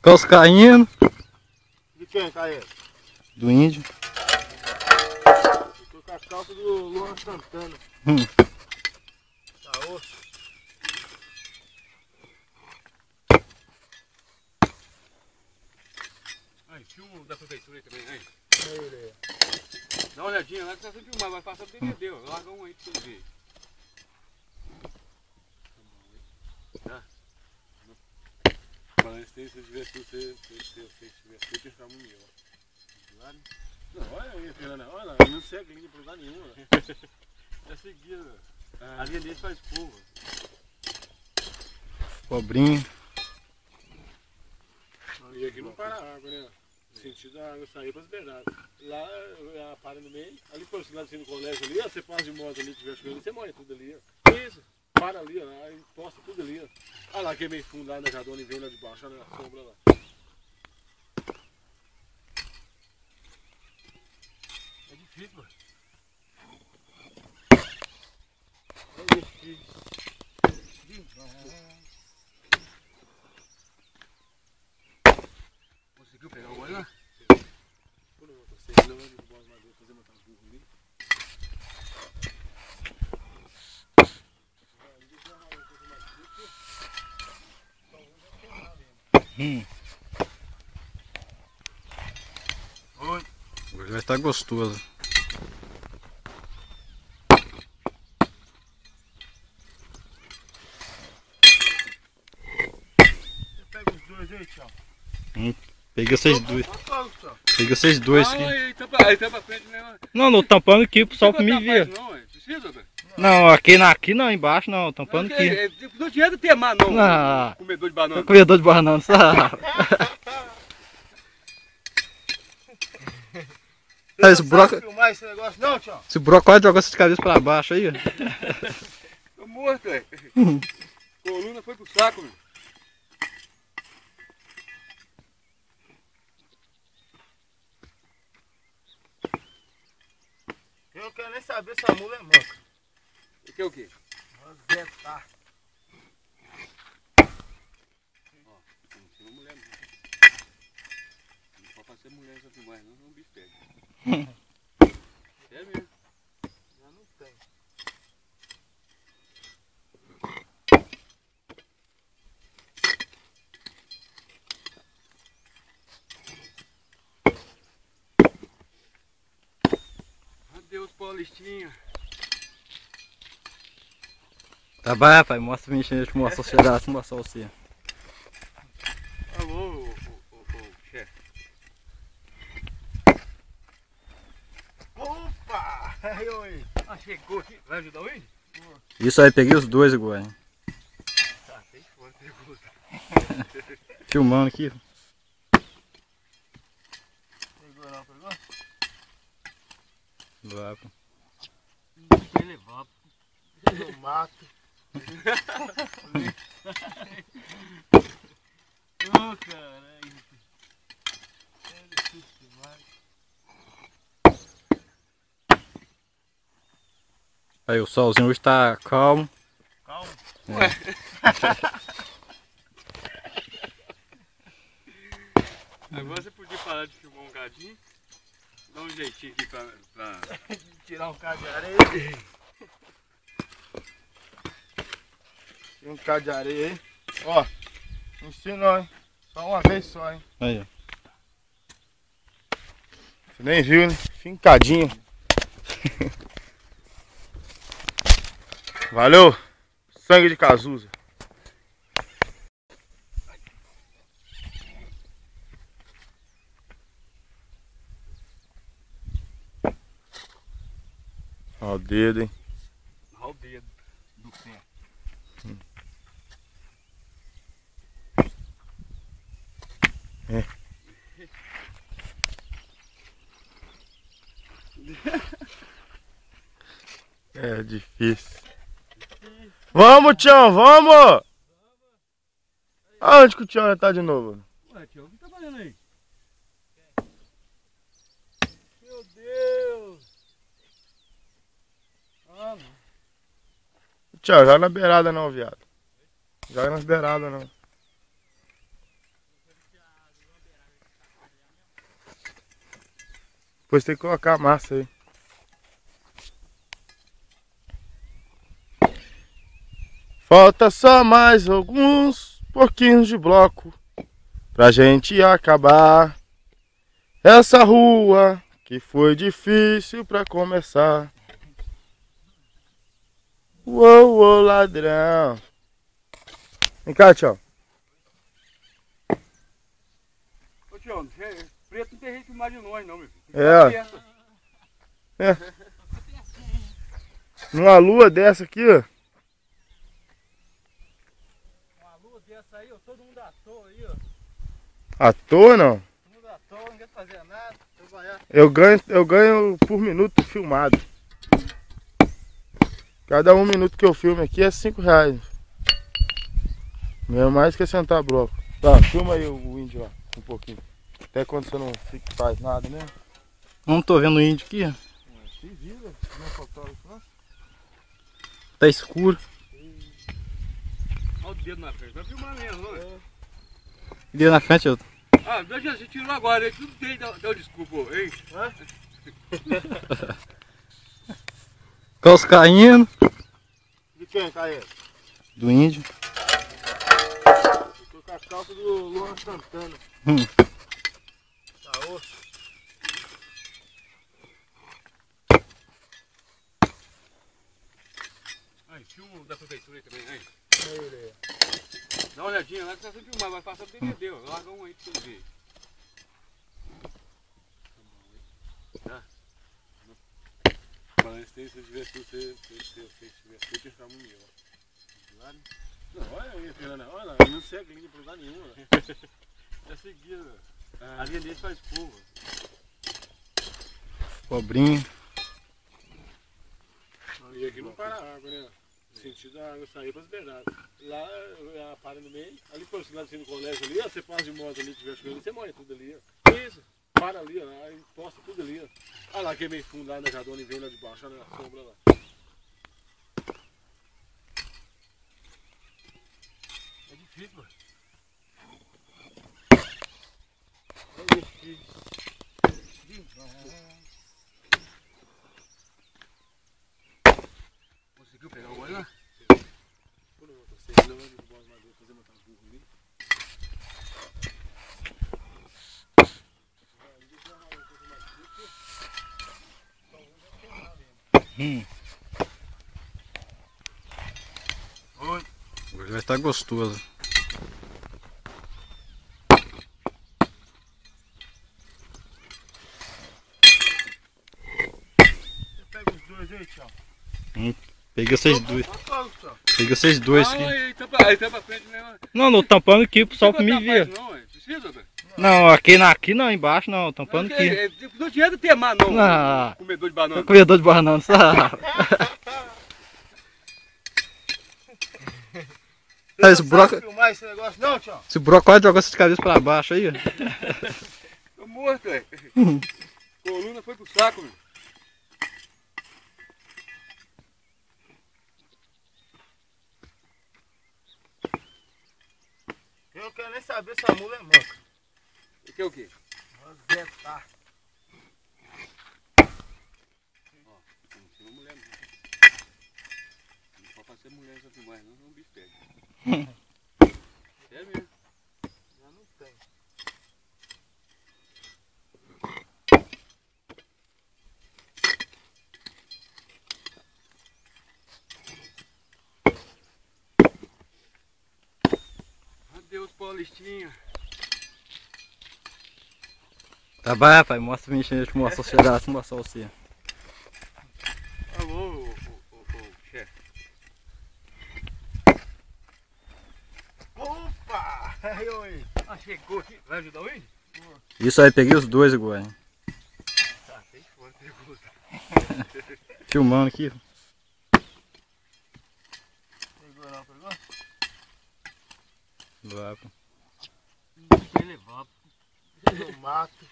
Os caindo. De quem caindo? Do índio. Eu tô com a calça do Luan Santana. Tá osso. Aí, filma da prefeitura aí também, aí. Dá uma olhadinha lá que você vai filmar, vai passar pro DVD, ó. Larga um aí pra você ver. Tá? Falando isso, se tivesse você tivesse feito, pensava no meu, ó. Não, olha aí, Fernanda, olha lá, não segue linha pra lugar nenhum, ó. Já seguia, a linha dele faz curva. Cobrinho. E aqui não para a água, né? No sentido da água sair para as beiradas. Lá ela para no meio, ali por cima do colégio ali, ó, você passa de moto ali, tiver chovendo, você morre tudo ali, ó. Isso, para ali, ó, aí posta tudo ali, ó. Olha lá que é meio fundo lá na Jadona e vem lá de baixo, olha na sombra lá. É difícil, mano. É difícil. Conseguiu pegar o óleo lá? Por não, você não vai derrubar as madeiras, fazer matar burro ali. Oi. Hoje vai estar gostoso. Você pega os dois aí, tchau. Peguei vocês dois. Peguei vocês dois aqui. Aí tá pra frente mesmo. Não, não, tampando aqui pro pessoal me ver. Não, precisa, doutor? Não, aqui não, embaixo não, tampando aqui. Não adianta ter mar não, Não. Comedor de banana. Comedor de banana, não sabe? Esse broco, filmar esse negócio não, tchau? esse broco quase jogou essas cabeças pra baixo aí, ó. Tô morto, velho. Coluna foi pro saco, meu. Eu não quero nem saber se a mula é manca. O que é o quê? Rosetar. Ó, não tinha uma mulher não. Não pode fazer mulher essa filmagem não, senão o bicho pega. É mesmo. Já não tem. Adeus, Paulistinha. Tá bom, rapaz, mostra pra gente, mostra o cheiraço, mostra você. Tá bom, chefe. Opa! Aí, oi. Ah, chegou aqui. Vai ajudar o índio? Isso aí, peguei os dois agora, hein. Tá, tem fora, pegou. Filmando aqui. Pegou não, pegou? Vai, pô. Vai levar, pô. No mato. Ô, caralho. É difícil demais. Aí o solzinho hoje tá calmo. Calma. Ué. Agora você podia parar de filmar um gadinho. Dá um jeitinho aqui pra... Tirar um cara de areia. Tira um cara de areia aí. Ó, não ensinou, hein? Só uma vez só, hein? Aí, ó. Você nem viu, né? Fincadinho. Valeu! Sangue de Cazuza. Ó o dedo, hein? Olha o dedo do pé. É difícil. Vamos, Tião, vamos! Aonde que o Tião tá de novo? Ué, tio, o que tá fazendo aí? Meu Deus! Ah, não. Tião, joga na beirada não, viado. Joga nas beiradas não. Depois tem que colocar a massa aí. Falta só mais alguns pouquinhos de bloco pra gente acabar essa rua que foi difícil pra começar. Uou, uou, ladrão. Vem cá, tchau. Ô tio, preto não tem jeito de filmar de longe não, meu filho. É. Numa lua dessa aqui, ó. Uma lua dessa aí, ó, todo mundo à toa aí, ó. À toa não? Todo mundo à toa, não quer fazer nada, trabalhar. Eu ganho por minuto filmado. Cada 1 minuto que eu filme aqui é R$5. Não é mais que sentar bloco. Tá, filma aí o índio lá, um pouquinho. Até quando você não faz nada mesmo. Não tô vendo o índio aqui, ó. Se vira, não é fotógrafo, não? Tá escuro. Olha o dedo na frente, vai filmar mesmo, não é? Deu na frente, eu... Ah, deixa, você tirou agora, hein? Tudo tem, deu desculpa, hein? Com os caindo. De quem, Caio? Do índio. Eu tô com a calça do Luan Santana. Tá osso. Aí, filma da prefeitura aí também, hein? Dá uma olhadinha lá que você vai filmar, vai passar pro DVD, ó. Larga um aí pra você ver. Tá? Falando isso, se tivesse você tivesse feito, ia ficar muito melhor. Não, olha aí, Fernanda, olha, não segue linha pra lugar nenhum, né? É seguir, né? A linha dele faz curva. Cobrinho. E aqui não para a água, né? No sentido da água sair para as beiradas. Lá ela para no meio, ali por cima do colégio ali, ó, você passa de moto ali, tiver chovendo, você molha tudo ali, ó. Isso, para ali, ó, aí posta tudo ali, ó. Olha lá que é meio fundo lá na Jadona e vem lá de baixo, olha na sombra lá. É difícil, mano. É difícil. Conseguiu pegar o óleo lá? Não, você não vai derrubar as madeiras, fazer matar burro ali. Oi. Hoje vai estar gostoso. Pega os dois aí, tchau. Peguei vocês dois. Peguei vocês dois aqui. Aí tá pra frente mesmo. Não, não, tampando aqui pro pessoal me ver. Não, aqui não, embaixo não, tampando aqui. Não adianta ter mar não, Não. comedor de banana. Comedor de banana, não sabe? Esse broco, filmar esse negócio não, tchau? esse broco quase jogou essas cabeças pra baixo aí, ó. Tô morto, velho. Coluna foi pro saco, meu. Eu não quero nem saber se a mula é manca. O que é o quê? Rosetar. Ó, não tinha uma mulher não. Não pode fazer mulher essa filmagem não, senão o bicho pega. É mesmo. Já não tem. Adeus, Paulistinha. Tá bom, rapaz, mostra pra gente, mostra os pedaços, mostra você. Tá bom, chefe. Opa! Aí. Ah, chegou aqui. Vai ajudar o índio? Isso aí, peguei os dois agora, hein. Tá, tem fora, pegou. Filmando aqui. Pegou não, pegou? Vai, pô. Vai levar. No mato.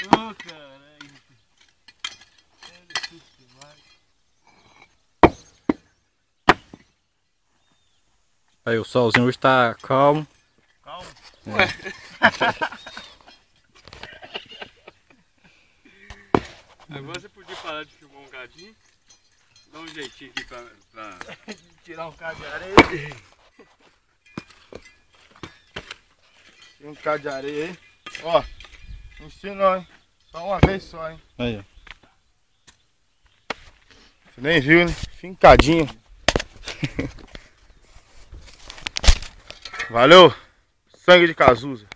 Ô, caralho. É difícil demais. Aí o solzinho hoje tá calmo. Calma. Ué. Agora você podia parar de filmar um cadinho. Dá um jeitinho aqui pra... Tirar um cadinho de areia. Tira um cadinho de areia aí. Ó, não ensinou, hein? Só uma vez só, hein? Aí, ó. Você nem viu, né? Fincadinho. Valeu! Sangue de Cazuza.